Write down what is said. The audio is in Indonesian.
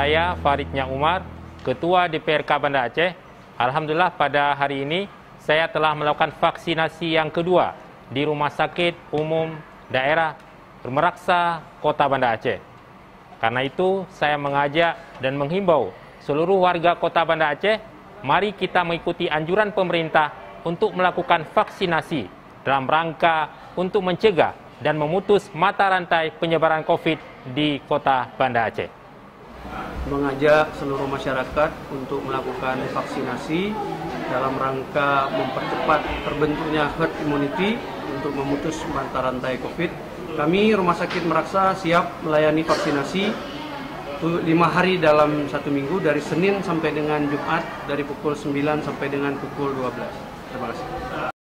saya Faridnya Umar, Ketua DPRK Banda Aceh. Alhamdulillah pada hari ini saya telah melakukan vaksinasi yang kedua di Rumah Sakit Umum Daerah Meraksa, Kota Banda Aceh. Karena itu saya mengajak dan menghimbau seluruh warga Kota Banda Aceh, mari kita mengikuti anjuran pemerintah untuk melakukan vaksinasi dalam rangka untuk mencegah dan memutus mata rantai penyebaran COVID di Kota Banda Aceh. Mengajak seluruh masyarakat untuk melakukan vaksinasi dalam rangka mempercepat terbentuknya herd immunity untuk memutus mata rantai COVID. Kami Rumah Sakit Meraksa siap melayani vaksinasi 5 hari dalam 1 minggu dari Senin sampai dengan Jumat dari pukul 9 sampai dengan pukul 12. Terima kasih.